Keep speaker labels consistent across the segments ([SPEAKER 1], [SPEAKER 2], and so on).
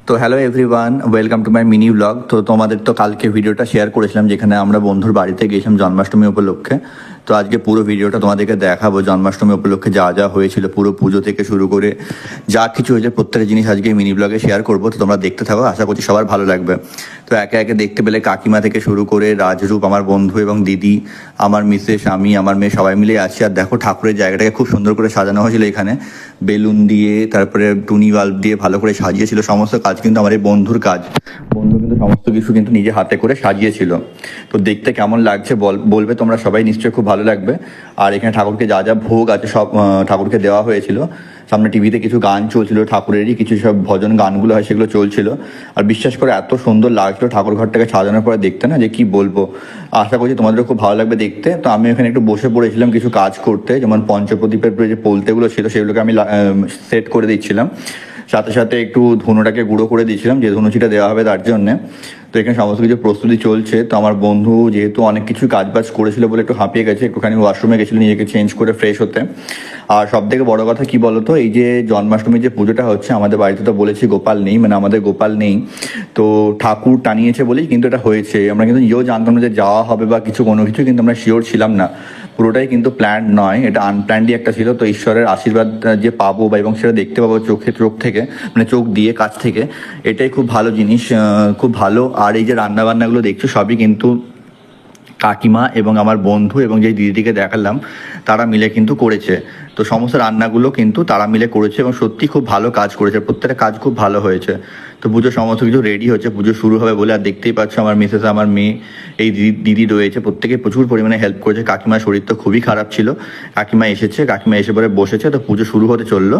[SPEAKER 1] তো hello everyone, welcome to my mini blog. তো তোমাদের তো কালকে ভিডিওটা শেয়ার করেছিলাম যেখানে আমরা বন্ধুর বাড়িতে গিয়েছিলাম জন্মাষ্টমী উপলক্ষে। তো আজকে পুরো ভিডিওটা তোমাদেরকে দেখাবো জন্মাষ্টমী উপলক্ষে যা যা হয়েছিল, পুরো পুজো থেকে শুরু করে যা কিছু হয়েছে প্রত্যেকটা জিনিস আজকে মিনি ব্লগে শেয়ার করবো। তো তোমরা দেখতে থাকো, আশা করছি সবার ভালো লাগবে। তো একে একে দেখতে পেলে কাকিমা থেকে শুরু করে রাজরূপ, আমার বন্ধু এবং দিদি, আমার মিসেস, আমি, আমার মেয়ে সবাই মিলে আছি। আর দেখো ঠাকুরের জায়গাটাকে খুব সুন্দর করে সাজানো হয়েছিল, এখানে বেলুন দিয়ে তারপরে টুনি বাল্ব দিয়ে ভালো করে সাজিয়েছিল। সমস্ত কাজ কিন্তু আমার এই বন্ধুর কাজ। বন্ধু কিন্তু সমস্ত কিছু কিন্তু নিজে হাতে করে সাজিয়েছিল। তো দেখতে কেমন লাগছে বলবে তোমরা সবাই, নিশ্চয়ই খুব ভালো লাগবে। আর এখানে ঠাকুরকে যা যা ভোগ আছে সব ঠাকুরকে দেওয়া হয়েছিল। সামনে টিভিতে কিছু গান চলছিল ঠাকুরেরই, কিছু সব ভজন গানগুলো হয় সেগুলো চলছিল। আর বিশ্বাস করে এত সুন্দর লাগছিল ঠাকুর ঘরটাকে সাজানোর পরে দেখতে, না যে কি বলবো। আশা করছি তোমাদেরও খুব ভালো লাগবে দেখতে। তো আমি এখানে একটু বসে পড়েছিলাম কিছু কাজ করতে, যেমন পঞ্চপ্রদীপের যে পোলতেগুলো ছিল সেগুলোকে আমি সেট করে দিচ্ছিলাম। সাথে সাথে একটু ধনুটাকে গুঁড়ো করে দিয়েছিলাম, যে ধনুচিটা দেওয়া হবে তার জন্যে। তো এখানে সমস্ত কিছু প্রস্তুতি চলছে। তো আমার বন্ধু যেহেতু অনেক কিছু কাজ বাজ করেছিল বলে একটু হাঁপিয়ে গেছে, একটুখানি ওয়াশরুমে গেছিলো নিজেকে চেঞ্জ করে ফ্রেশ হতে। আর সব থেকে বড় কথা কি বলতো, এই যে জন্মাষ্টমীর যে পুজোটা হচ্ছে আমাদের বাড়িতে, তো বলেছি গোপাল নেই, মানে আমাদের গোপাল নেই। তো ঠাকুর টানিয়েছে বলেই কিন্তু এটা হয়েছে। আমরা কিন্তু নিজেও জানতাম না যে যাওয়া হবে বা কিছু কোনো কিছু, কিন্তু আমরা শিওর ছিলাম না। পুরোটাই কিন্তু প্ল্যান নয়, এটা আনপ্ল্যান্ডই একটা ছিল। তো ঈশ্বরের আশীর্বাদ যে পাবো বা এবং সেটা দেখতে পাবো চোখ থেকে, মানে চোখ দিয়ে কাছ থেকে, এটাই খুব ভালো জিনিস, খুব ভালো। আর এই যে রান্নাবান্নাগুলো দেখছো সবই কিন্তু কাকিমা এবং আমার বন্ধু এবং যে দিদিকে দেখালাম তারা মিলে কিন্তু করেছে। তো সমস্ত রান্নাগুলো কিন্তু তারা মিলে করেছে এবং সত্যি খুব ভালো কাজ করেছে, প্রত্যেকটা কাজ খুব ভালো হয়েছে। তো পুজো সমস্ত কিছু রেডি হচ্ছে, পুজো শুরু হবে বলে। আর দেখতেই পাচ্ছ আমার মিসেস, আমার মেয়ে, এই দিদি রয়েছে, প্রত্যেকে প্রচুর পরিমাণে হেল্প করেছে। কাকিমার শরীর তো খুবই খারাপ ছিল, কাকিমা এসেছে, কাকিমা এসে পরে বসেছে। তো পুজো শুরু হতে চললো,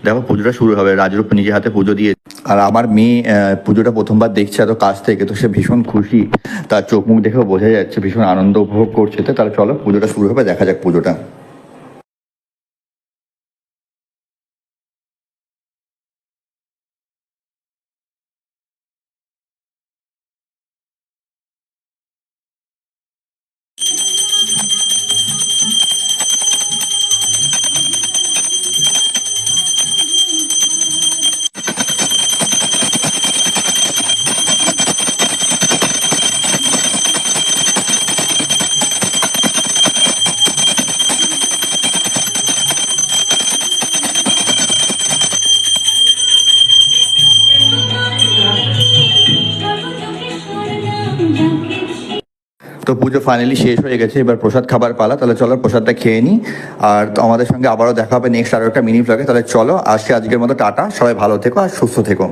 [SPEAKER 1] দেখো পুজোটা শুরু হবে। রাজরূপ নিজে হাতে পুজো দিয়ে, আর আমার মেয়ে পুজোটা প্রথমবার দেখছে এত কাছ থেকে, তো সে ভীষণ খুশি, তার চোখ মুখ দেখেও বোঝা যাচ্ছে ভীষণ আনন্দ উপভোগ করছে। তো তাহলে চলো পুজোটা শুরু হবে, দেখা যাক পুজোটা। তো পুজো ফাইনালি শেষ হয়ে গেছে, এবার প্রসাদ খাবার পালা। তাহলে চলো প্রসাদটা খেয়ে নিই। আর তো আমাদের সঙ্গে আবারও দেখা হবে নেক্সট আরও একটা মিনি ব্লগে। তাহলে চলো আসছি, আজকের মতো টাটা, সবাই ভালো থেকো আর সুস্থ থেকো।